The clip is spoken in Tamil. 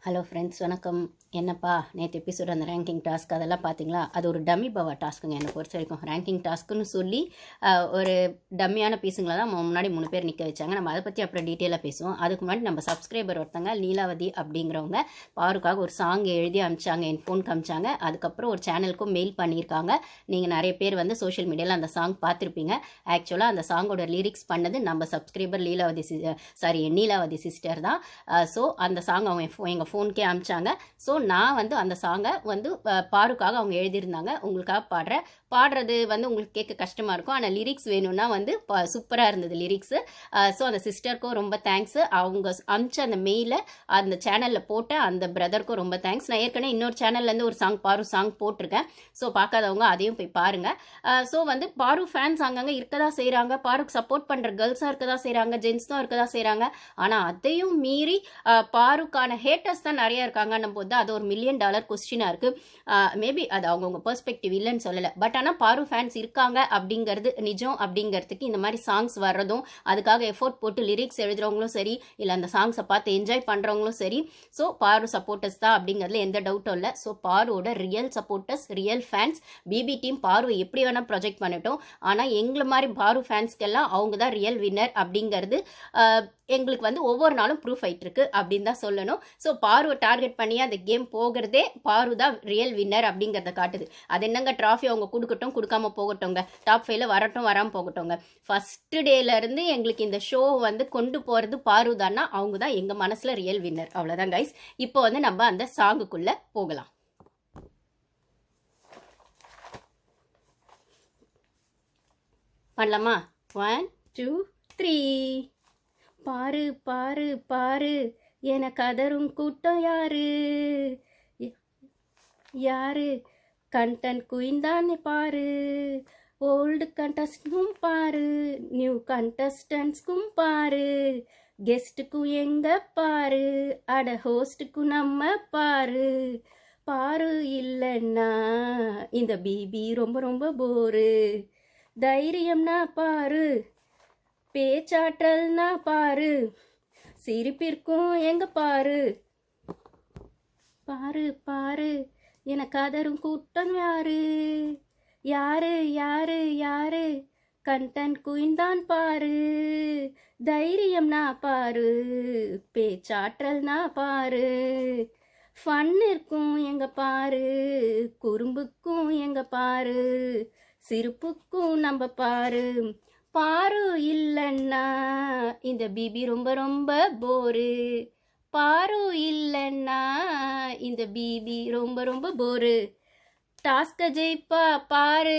ஹலோ ஃப்ரெண்ட்ஸ், வணக்கம். என்னப்பா நேற்று எபிசோட் அந்த ரேங்கிங் டாஸ்க் அதெல்லாம் பார்த்தீங்களா? அது ஒரு டம்மி பவா டாஸ்க்குங்க. என்னை பொறுத்த வரைக்கும் ரேங்கிங் டாஸ்க்குன்னு சொல்லி ஒரு டம்மியான பீஸுங்களை தான் முன்னாடி 3 பேர் நிற்க வச்சாங்க. நம்ம அதை பற்றி அப்புறம் டீட்டெயிலாக பேசுவோம். அதுக்கு முன்னாடி நம்ம சப்ஸ்கிரைபர் ஒருத்தங்க நீலாவதி அப்படிங்கிறவங்க பாருக்காக ஒரு சாங் எழுதி அனுப்பிச்சாங்க, என் ஃபோன் காமிச்சாங்க. அதுக்கப்புறம் ஒரு சேனலுக்கும் மெயில் பண்ணியிருக்காங்க. நீங்கள் நிறைய பேர் வந்து சோஷியல் மீடியாவில் அந்த சாங் பார்த்துருப்பீங்க. ஆக்சுவலாக அந்த சாங்கோட லிரிக்ஸ் பண்ணது நம்ம சப்ஸ்கிரைபர் நீலாவதி சிஸ்டர் தான். ஸோ அந்த சாங் அவங்க எங்கள் ஃபோனுக்கே அனுப்பிச்சாங்க. ஸோ நான் வந்து அந்த சாங்கை வந்து பாருக்காக அவங்க எழுதியிருந்தாங்க. உங்களுக்காக பாடுறது வந்து உங்களுக்கு கேட்க கஷ்டமாக இருக்கும். ஆனால் லிரிக்ஸ் வேணும்னா வந்து சூப்பராக இருந்தது லிரிக்ஸு. ஸோ அந்த சிஸ்டருக்கும் ரொம்ப தேங்க்ஸு. அவங்க அனுப்பிச்ச அந்த மெயிலை அந்த சேனலில் போட்ட அந்த பிரதருக்கும் ரொம்ப தேங்க்ஸ். நான் ஏற்கனவே இன்னொரு சேனல்லேருந்து ஒரு பாரு சாங் போட்டிருக்கேன். ஸோ பார்க்காதவங்க அதையும் போய் பாருங்கள். ஸோ வந்து பாரு ஃபேன்ஸ் அங்கங்கே இருக்கதான் செய்கிறாங்க. பாருக்கு சப்போர்ட் பண்ணுற கேர்ள்ஸாக இருக்கதான் செய்கிறாங்க, ஜென்ஸ் தான் இருக்கதான் செய்கிறாங்க. ஆனால் அதையும் மீறி பாருக்கான ஹேட்டர்ஸ் தான் நிறையா இருக்காங்கன்னும் போது அது ஒரு $1 மில்லியன் கொஸ்டினாக இருக்குது. மேபி அது அவங்கவுங்க பெர்ஸ்பெக்டிவ் இல்லைன்னு சொல்லலை. பட் ஆனால் பாரு ஃபேன்ஸ் இருக்காங்க அப்படிங்கிறது நிஜம். அப்படிங்கிறதுக்கு இந்த மாதிரி சாங்ஸ் வர்றதும், அதுக்காக எஃபோர்ட் போட்டு லிரிக்ஸ் எழுதுறவங்களும் சரி, இல்லை அந்த சாங்ஸை பார்த்து என்ஜாய் பண்ணுறவங்களும் சரி, ஸோ பாரு சப்போர்ட்டர்ஸ் தான் அப்படிங்கிறதுல எந்த டவுட்டும் இல்லை. ஸோ பாருவோட real supporters, real fans. BB team Paru எப்படி வேணால் ப்ரொஜெக்ட் பண்ணட்டும், ஆனால் எங்களை மாதிரி பாரு ஃபேன்ஸ்க்கெல்லாம் அவங்க தான் ரியல் வின்னர் அப்படிங்கிறது எங்களுக்கு வந்து ஒவ்வொரு நாளும் ப்ரூஃப் ஆகிட்டு இருக்கு அப்படின்னு தான் சொல்லணும். ஸோ பாருவை டார்கெட் பண்ணி அந்த கேம் போகிறதே பாரு தான் ரியல் வின்னர் அப்படிங்கிறத காட்டுது. அது என்னங்க, ட்ராஃபி அவங்க கொடுக்கட்டும், கொடுக்காம போகட்டும்ங்க, டாப் 5ல வரட்டும், வராமல் போகட்டும்ங்க. ஃபஸ்ட்டு டேலேருந்து எங்களுக்கு இந்த ஷோ வந்து கொண்டு போகிறது பாரு தான்னா அவங்க தான் எங்கள் மனசில் ரியல் வின்னர். அவ்வளோதான் கைஸ். இப்போ வந்து நம்ம அந்த சாங்குக்குள்ளே போகலாம். பண்ணலாமா? 1 2 3. பாரு பாரு பாரு என கதரும் கூட்டம் யாரு யாரு? கண்டென்ட் குயின் தானே பாரு. ஓல்டு கண்டஸ்டும் பாரு, நியூ கண்டஸ்டன்ஸ்க்கும் பாரு, கெஸ்ட்டுக்கும் எங்க பாரு, அட ஹோஸ்ட்டுக்கும் நம்ம பாரு. பாரு இல்லைன்னா இந்த பிபி ரொம்ப ரொம்ப போரு. தைரியம்னா பாரு, பேச்சாற்றல்னா பாரு, சிரிப்பிற்கும் எங்க பாரு. பாரு பாரு என கதரும் கூட்டம் யாரு யாரு யாரு யாரு? கண்டென்ட் குயின் தான் பாரு. தைரியம்னா பாரு, பேச்சாற்றல்னா பாரு, ஃபன் இருக்கும் எங்க பாரு, குறும்புக்கும் எங்க பாரு, சிரிப்புக்கும் நம்ம பாரு. பாரு இல்லைன்னா இந்த பிபி ரொம்ப ரொம்ப போரு. பாரு இல்லைன்னா இந்த பிபி ரொம்ப ரொம்ப போரு. டாஸ்க ஜெயிப்பா பாரு,